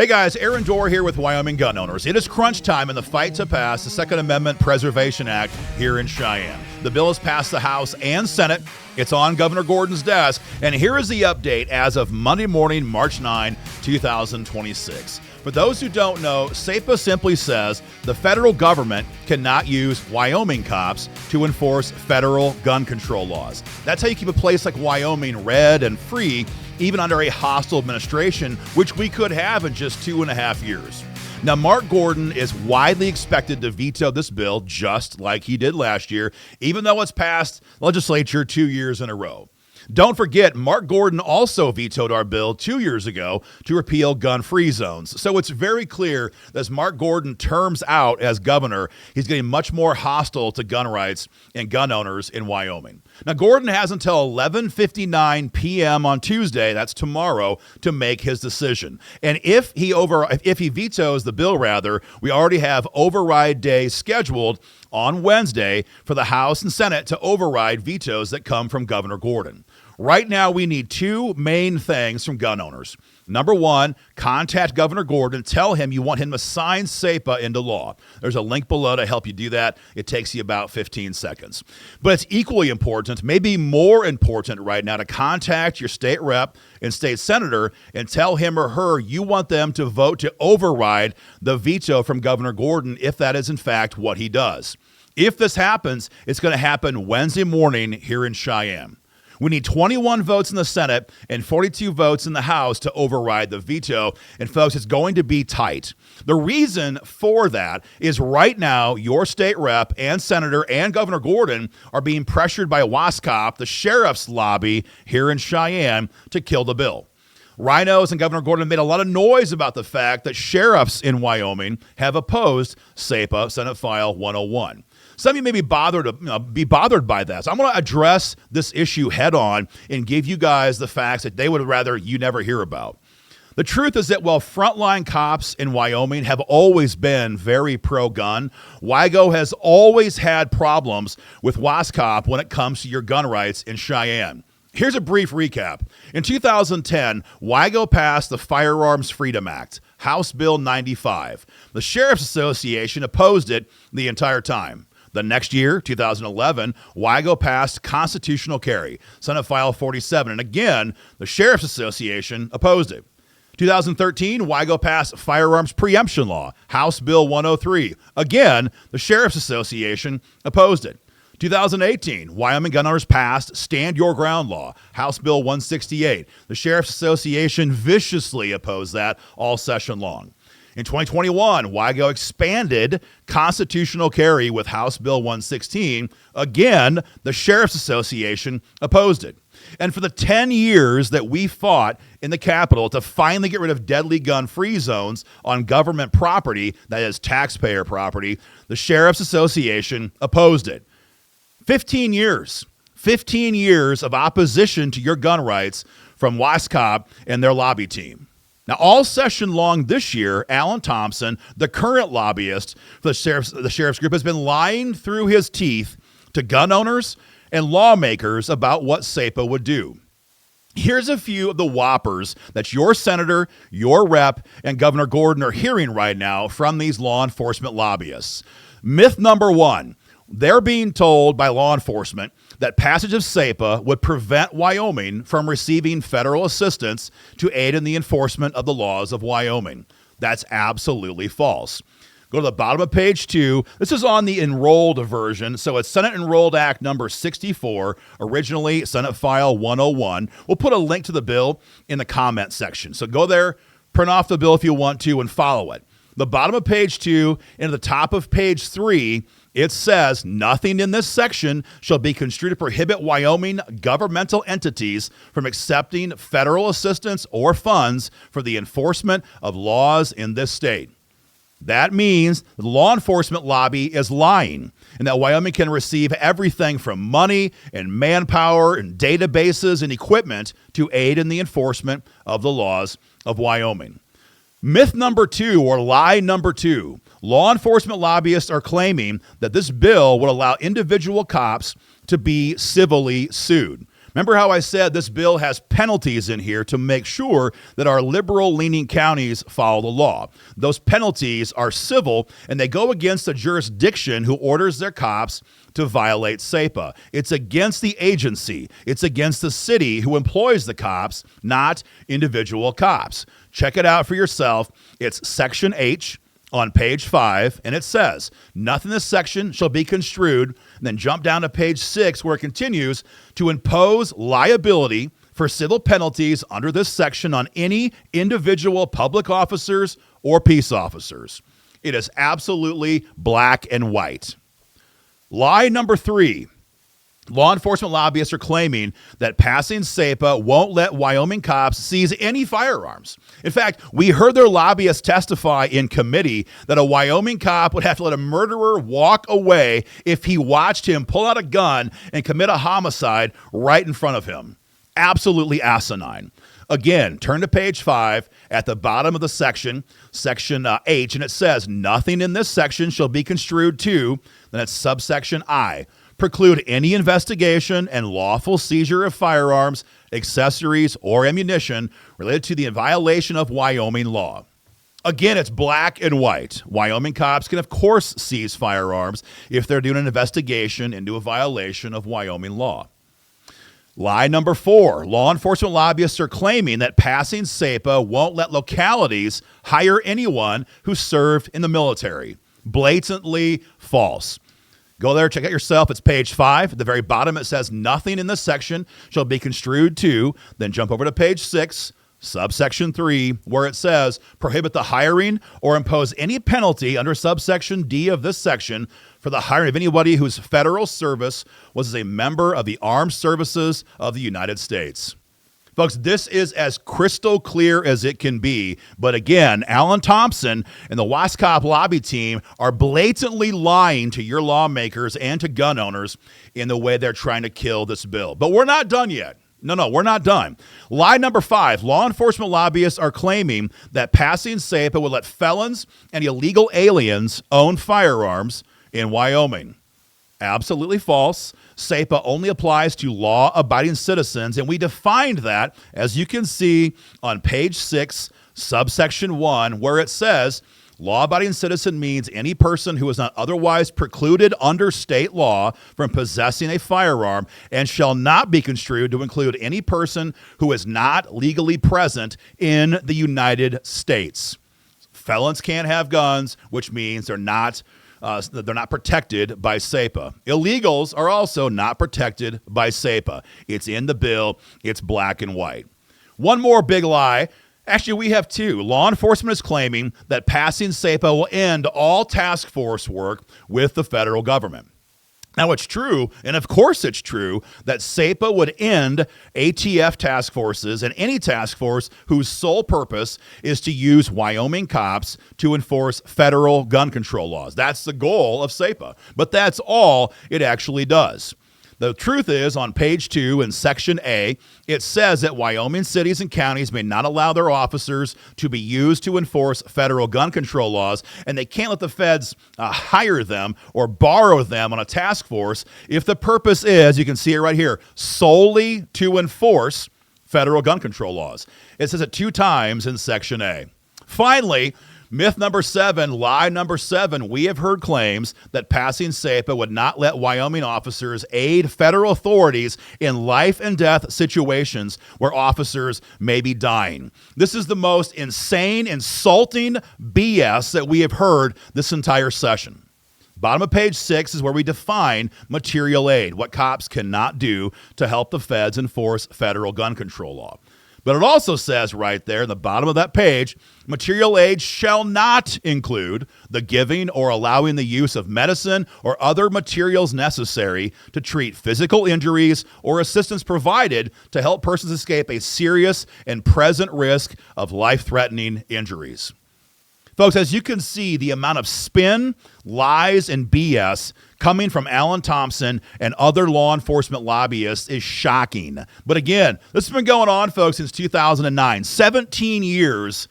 Hey guys, Aaron Dorr here with Wyoming Gun Owners. It is crunch time in the fight to pass the Second Amendment Preservation Act here in Cheyenne. The bill has passed the House and Senate. It's on Governor Gordon's desk. And here is the update as of Monday morning, March 9, 2026. For those who don't know, SAPA simply says the federal government cannot use Wyoming cops to enforce federal gun control laws. That's how you keep a place like Wyoming red and free, even under a hostile administration, which we could have in just 2.5 years. Now, Mark Gordon is widely expected to veto this bill just like he did last year, even though it's passed legislature 2 years in a row. Don't forget, Mark Gordon also vetoed our bill 2 years ago to repeal gun-free zones. So it's very clear that as Mark Gordon terms out as governor, he's getting much more hostile to gun rights and gun owners in Wyoming. Now, Gordon has until 11:59 p.m. on Tuesday, that's tomorrow, to make his decision. And if he vetoes the bill, we already have override day scheduled on Wednesday for the House and Senate to override vetoes that come from Governor Gordon. Right now, we need two main things from gun owners. Number one, contact Governor Gordon. Tell him you want him to sign SAPA into law. There's a link below to help you do that. It takes you about 15 seconds. But it's equally important, maybe more important right now, to contact your state rep and state senator and tell him or her you want them to vote to override the veto from Governor Gordon if that is in fact what he does. If this happens, it's going to happen Wednesday morning here in Cheyenne. We need 21 votes in the Senate and 42 votes in the House to override the veto. And folks, it's going to be tight. The reason for that is right now, your state rep and senator and Governor Gordon are being pressured by WASCOP, the sheriff's lobby here in Cheyenne, to kill the bill. RINOs and Governor Gordon made a lot of noise about the fact that sheriffs in Wyoming have opposed SAPA, Senate File 101. Some of you may be bothered by that. So I'm going to address this issue head on and give you guys the facts that they would rather you never hear about. The truth is that while frontline cops in Wyoming have always been very pro-gun, WIGO has always had problems with WASCOP when it comes to your gun rights in Cheyenne. Here's a brief recap. In 2010, WIGO passed the Firearms Freedom Act, House Bill 95. The Sheriff's Association opposed it the entire time. The next year, 2011, WIGO passed constitutional carry, Senate File 47, and again, the Sheriff's Association opposed it. 2013, WIGO passed firearms preemption law, House Bill 103. Again, the Sheriff's Association opposed it. 2018, Wyoming gun owners passed Stand Your Ground law, House Bill 168. The Sheriff's Association viciously opposed that all session long. In 2021, WIGO expanded constitutional carry with House Bill 116. Again, the Sheriff's Association opposed it. And for the 10 years that we fought in the Capitol to finally get rid of deadly gun-free zones on government property, that is taxpayer property, the Sheriff's Association opposed it. 15 years of opposition to your gun rights from WASCOP and their lobby team. Now, all session long this year, Alan Thompson, the current lobbyist for the sheriff's group, has been lying through his teeth to gun owners and lawmakers about what SAPA would do. Here's a few of the whoppers that your senator, your rep, and Governor Gordon are hearing right now from these law enforcement lobbyists. Myth number one, they're being told by law enforcement that passage of SAPA would prevent Wyoming from receiving federal assistance to aid in the enforcement of the laws of Wyoming. That's absolutely false. Go to the bottom of page 2. This is on the enrolled version. So it's Senate Enrolled Act number 64, originally Senate File 101. We'll put a link to the bill in the comment section. So go there, print off the bill if you want to, and follow it. The bottom of page 2 and the top of page 3, it says, nothing in this section shall be construed to prohibit Wyoming governmental entities from accepting federal assistance or funds for the enforcement of laws in this state. That means the law enforcement lobby is lying, and that Wyoming can receive everything from money and manpower and databases and equipment to aid in the enforcement of the laws of Wyoming. Myth number 2, or lie number 2, law enforcement lobbyists are claiming that this bill would allow individual cops to be civilly sued. Remember how I said this bill has penalties in here to make sure that our liberal-leaning counties follow the law. Those penalties are civil, and they go against the jurisdiction who orders their cops to violate SAPA. It's against the agency. It's against the city who employs the cops, not individual cops. Check it out for yourself. It's Section H on page 5, and it says, nothing in this section shall be construed, and then jump down to page 6 where it continues, to impose liability for civil penalties under this section on any individual public officers or peace officers. It is absolutely black and white. Lie number 3. Law enforcement lobbyists are claiming that passing SAPA won't let Wyoming cops seize any firearms. In fact, we heard their lobbyists testify in committee that a Wyoming cop would have to let a murderer walk away if he watched him pull out a gun and commit a homicide right in front of him. Absolutely asinine. Again, turn to page 5 at the bottom of the section H, and it says, nothing in this section shall be construed to, then it's subsection I, preclude any investigation and lawful seizure of firearms, accessories, or ammunition related to the violation of Wyoming law. Again, it's black and white. Wyoming cops can, of course, seize firearms if they're doing an investigation into a violation of Wyoming law. Lie number 4. Law enforcement lobbyists are claiming that passing SAPA won't let localities hire anyone who served in the military. Blatantly false. Go there, check it yourself. It's page 5. At the very bottom, it says nothing in this section shall be construed to. Then jump over to page 6, subsection 3, where it says prohibit the hiring or impose any penalty under subsection D of this section for the hiring of anybody whose federal service was as a member of the armed services of the United States. Folks, this is as crystal clear as it can be. But again, Alan Thompson and the Wascop lobby team are blatantly lying to your lawmakers and to gun owners in the way they're trying to kill this bill. But we're not done yet. No, we're not done. Lie number 5, law enforcement lobbyists are claiming that passing SAPA would let felons and illegal aliens own firearms in Wyoming. Absolutely false. SAPA only applies to law-abiding citizens, and we defined that, as you can see on page 6, subsection 1, where it says, law-abiding citizen means any person who is not otherwise precluded under state law from possessing a firearm and shall not be construed to include any person who is not legally present in the United States. Felons can't have guns, which means they're not protected by SAPA. Illegals are also not protected by SAPA. It's in the bill. It's black and white. One more big lie. Actually, we have 2. Law enforcement is claiming that passing SAPA will end all task force work with the federal government. Now, it's true, and of course it's true, that SAPA would end ATF task forces and any task force whose sole purpose is to use Wyoming cops to enforce federal gun control laws. That's the goal of SAPA, but that's all it actually does. The truth is, on page 2 in section A, it says that Wyoming cities and counties may not allow their officers to be used to enforce federal gun control laws, and they can't let the feds hire them or borrow them on a task force if the purpose is, you can see it right here, solely to enforce federal gun control laws. It says it 2 times in section A. Finally, myth number 7, lie number 7, we have heard claims that passing SAPA would not let Wyoming officers aid federal authorities in life and death situations where officers may be dying. This is the most insane, insulting BS that we have heard this entire session. Bottom of page 6 is where we define material aid, what cops cannot do to help the feds enforce federal gun control law. But it also says right there in the bottom of that page, material aid shall not include the giving or allowing the use of medicine or other materials necessary to treat physical injuries or assistance provided to help persons escape a serious and present risk of life-threatening injuries. Folks, as you can see, the amount of spin, lies, and BS coming from Alan Thompson and other law enforcement lobbyists is shocking. But again, this has been going on, folks, since 2009. 17 years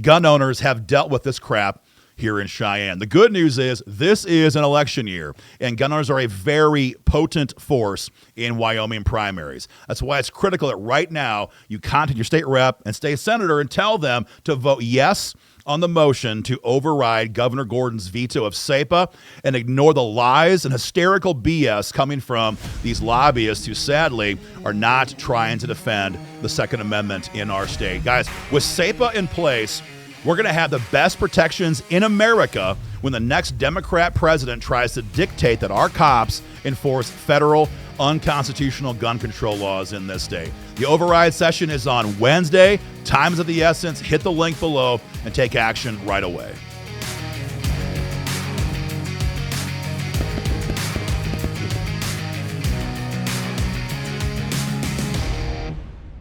gun owners have dealt with this crap here in Cheyenne. The good news is this is an election year, and gun owners are a very potent force in Wyoming primaries. That's why it's critical that right now you contact your state rep and state senator and tell them to vote yes on the motion to override Governor Gordon's veto of SAPA and ignore the lies and hysterical BS coming from these lobbyists who sadly are not trying to defend the Second Amendment in our state. Guys, with SAPA in place, we're going to have the best protections in America when the next Democrat president tries to dictate that our cops enforce federal unconstitutional gun control laws in this state. The override session is on Wednesday. Time is of the essence. Hit the link below and take action right away.